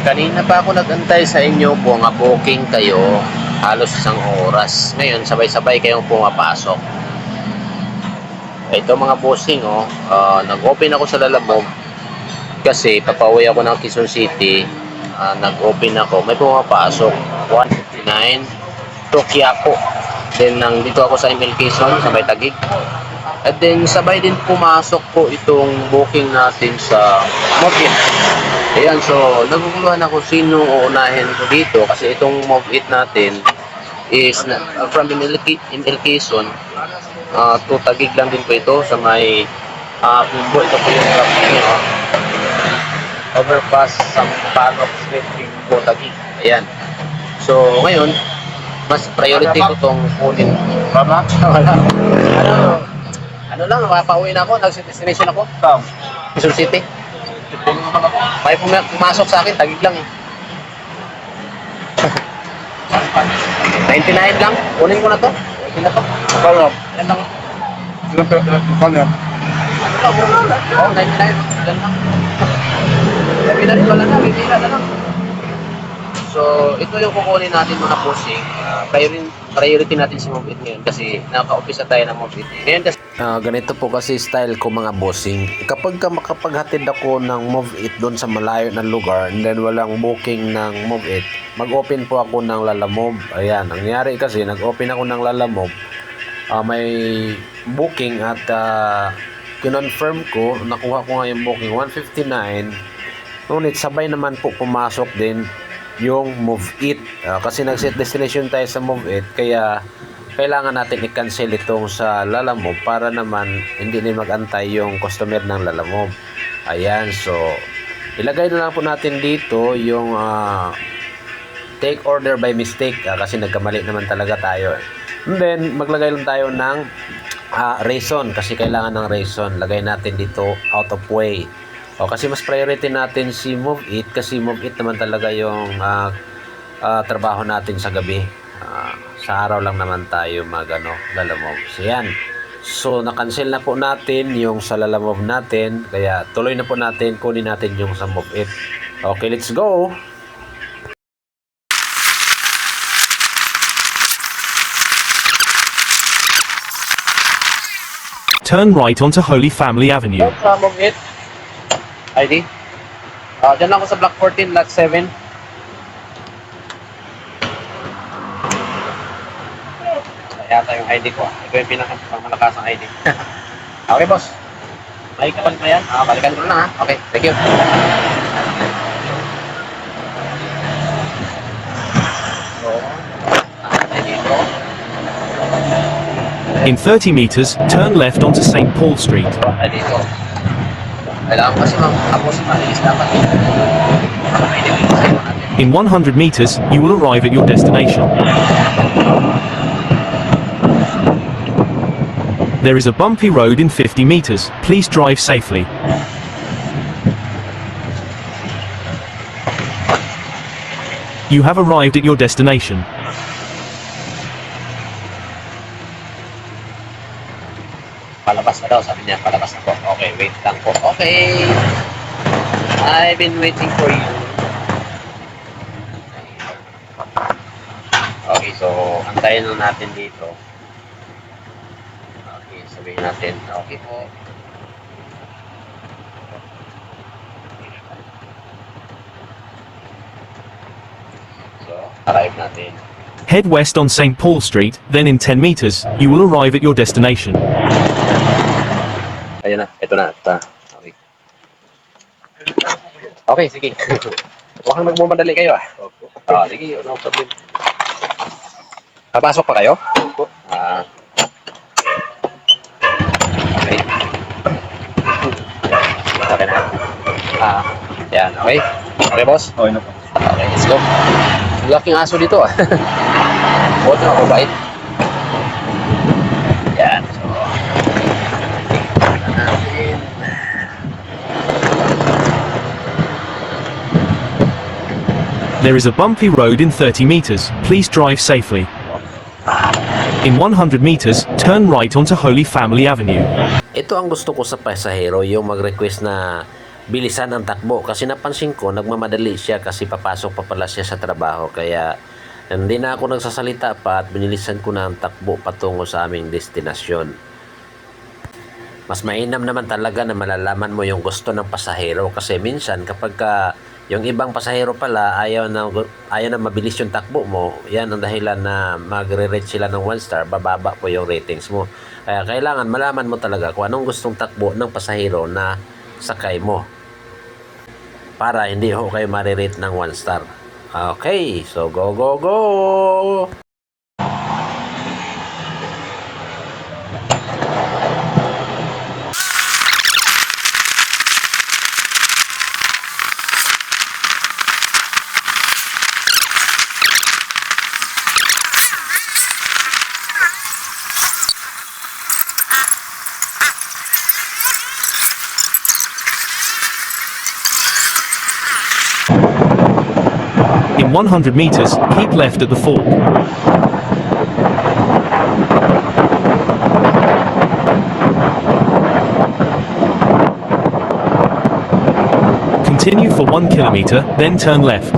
Kanina pa ako nag-antay sa inyo po nga booking kayo halos isang oras. Ngayon, sabay-sabay kayong pumapasok. Ito mga bossing, nag-open ako sa Lalamove kasi papauwi ako ng Quezon City. Nag-open ako, may pumapasok 159 to Quiapo. Then nandito ako sa ML Quezon, sa may Taguig. At then sabay din pumasok po itong booking natin sa Move It. Ayan, so naguguluhan ako sino uunahin ko dito kasi itong Move It natin is from ML Quezon to Taguig lang din po ito sa may Pumbo. Ito po yung overpass Sampaloc Street, Pumbo, Taguig. Ayan. So ngayon, mas priority ko itong kunin. Mama? Wala. Ano lang, mapauwi na ako, nag-destination ako. Quezon City. May pumasok sa akin, Taguig lang eh. 99 lang, kunin ko na to. Okay na to. Yan lang. Ano yan? Oo, 99. Yan lang. Sabi na rin wala na, bibila na lang. So, ito yung kukunin natin mga bossing. Priority natin si Move It ngayon kasi naka-office na tayo ng Move It. Ngayon kasi ganito po kasi style ko mga bossing. Kapag makapaghatid ako ng Move It doon sa malayo na lugar and then walang booking ng Move It, mag-open po ako ng Lalamove. Ayan, nangyari kasi nag-open ako ng Lalamove. May booking at kinonfirm ko, nakuha ko nga yung booking 159. Ngunit sabay naman po pumasok din yung Move It kasi nag-set destination tayo sa Move It, kaya kailangan natin i-cancel itong sa Lalamove para naman hindi din mag-antay yung customer ng Lalamove. Ayan, so ilagay na lang po natin dito yung take order by mistake kasi nagkamali naman talaga tayo. And then maglagay lang tayo ng reason kasi kailangan ng reason. Lagay natin dito out of way. Kasi mas priority natin si Move It kasi Move It naman talaga yung trabaho natin sa gabi. Sa araw lang naman tayo Lalamove. So yan. So na-cancel na po natin yung sa Lalamove natin. Kaya tuloy na po natin, kunin natin yung sa Move It. Okay, let's go! Turn right onto Holy Family Avenue. Sa Move It ID. Diyan lang ako sa Block 14, Lot 7. Yata yung ID ko. Ito yung pinakamalakas ang ID. Okay, boss. May kapan pa yan? Balikan ko na ha. Okay, thank you. Dito. In 30 meters, turn left onto St. Paul Street. Dito. Kailangan kasi tapos maalis dapat. In 100 meters, you will arrive at your destination. There is a bumpy road in 50 meters. Please drive safely. You have arrived at your destination. Palabas na daw, sabi niya, palabas na po. Okay, wait lang po. Okay. I've been waiting for you. Okay, so antayin lang natin dito. Okay, sabihin natin, okay po. So, arrive natin. Head west on St. Paul Street, then in 10 meters, you will arrive at your destination. Ayan na, ito na. Okay. Okay, sige. Huwag kang magmamadali kayo ah. Sige, no problem. Papasok pa kayo? Okay. Okay na. Yan, okay. Okay, boss? Okay na po. Okay, let's go. Ang laking aso dito ah. Huwag na ako bait. Yan, so. There is a bumpy road in 30 meters. Please drive safely. In 100 meters, turn right onto Holy Family Avenue. Ito ang gusto ko sa pasahero, yung mag-request na bilisan ang takbo. Kasi napansin ko, nagmamadali siya kasi papasok pa pala siya sa trabaho. Kaya hindi na ako nagsasalita pa at binilisan ko na ang takbo patungo sa aming destinasyon. Mas mainam naman talaga na malalaman mo yung gusto ng pasahero kasi minsan kapag yung ibang pasahero pala ayaw na mabilis yung takbo mo, yan ang dahilan na magre-rate sila ng 1 star, bababa po yung ratings mo. Kaya kailangan malaman mo talaga kung anong gustong takbo ng pasahero na sakay mo para hindi ho kayo marirate ng 1 star. Okay, so go go go! In 100 meters, keep left at the fork. Continue for 1 kilometer, then turn left.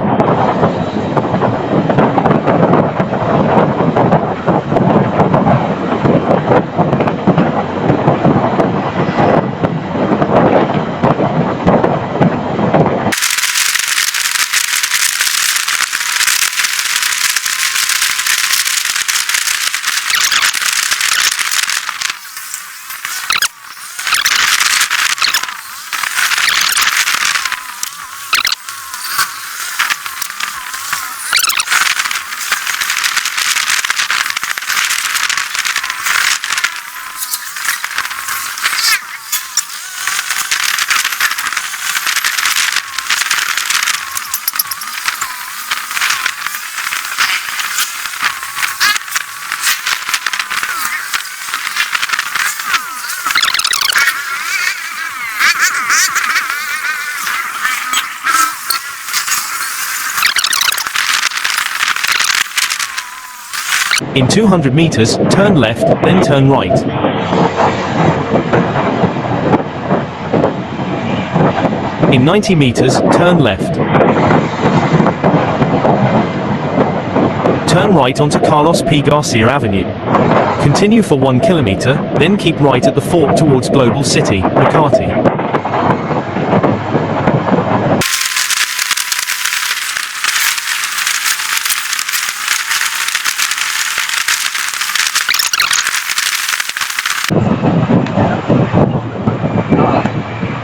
In 200 meters, turn left, then turn right. In 90 meters, turn left. Turn right onto Carlos P. Garcia Avenue. Continue for 1 kilometer, then keep right at the fork towards Global City, Makati.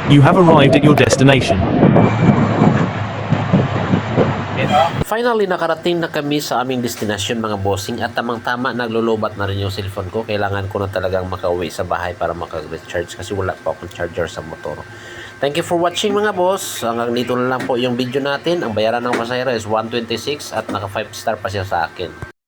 You have arrived at your destination. Finally, nakarating na kami sa aming destinasyon mga bossing at tamang-tama naglulubat na rin yung cellphone ko. Kailangan ko na talagang makauwi sa bahay para makag-recharge kasi wala pa akong charger sa motor. Thank you for watching mga boss. Hanggang dito na lang po yung video natin. Ang bayaran ng pasahero is 126 at naka 5 star pa siya sa akin.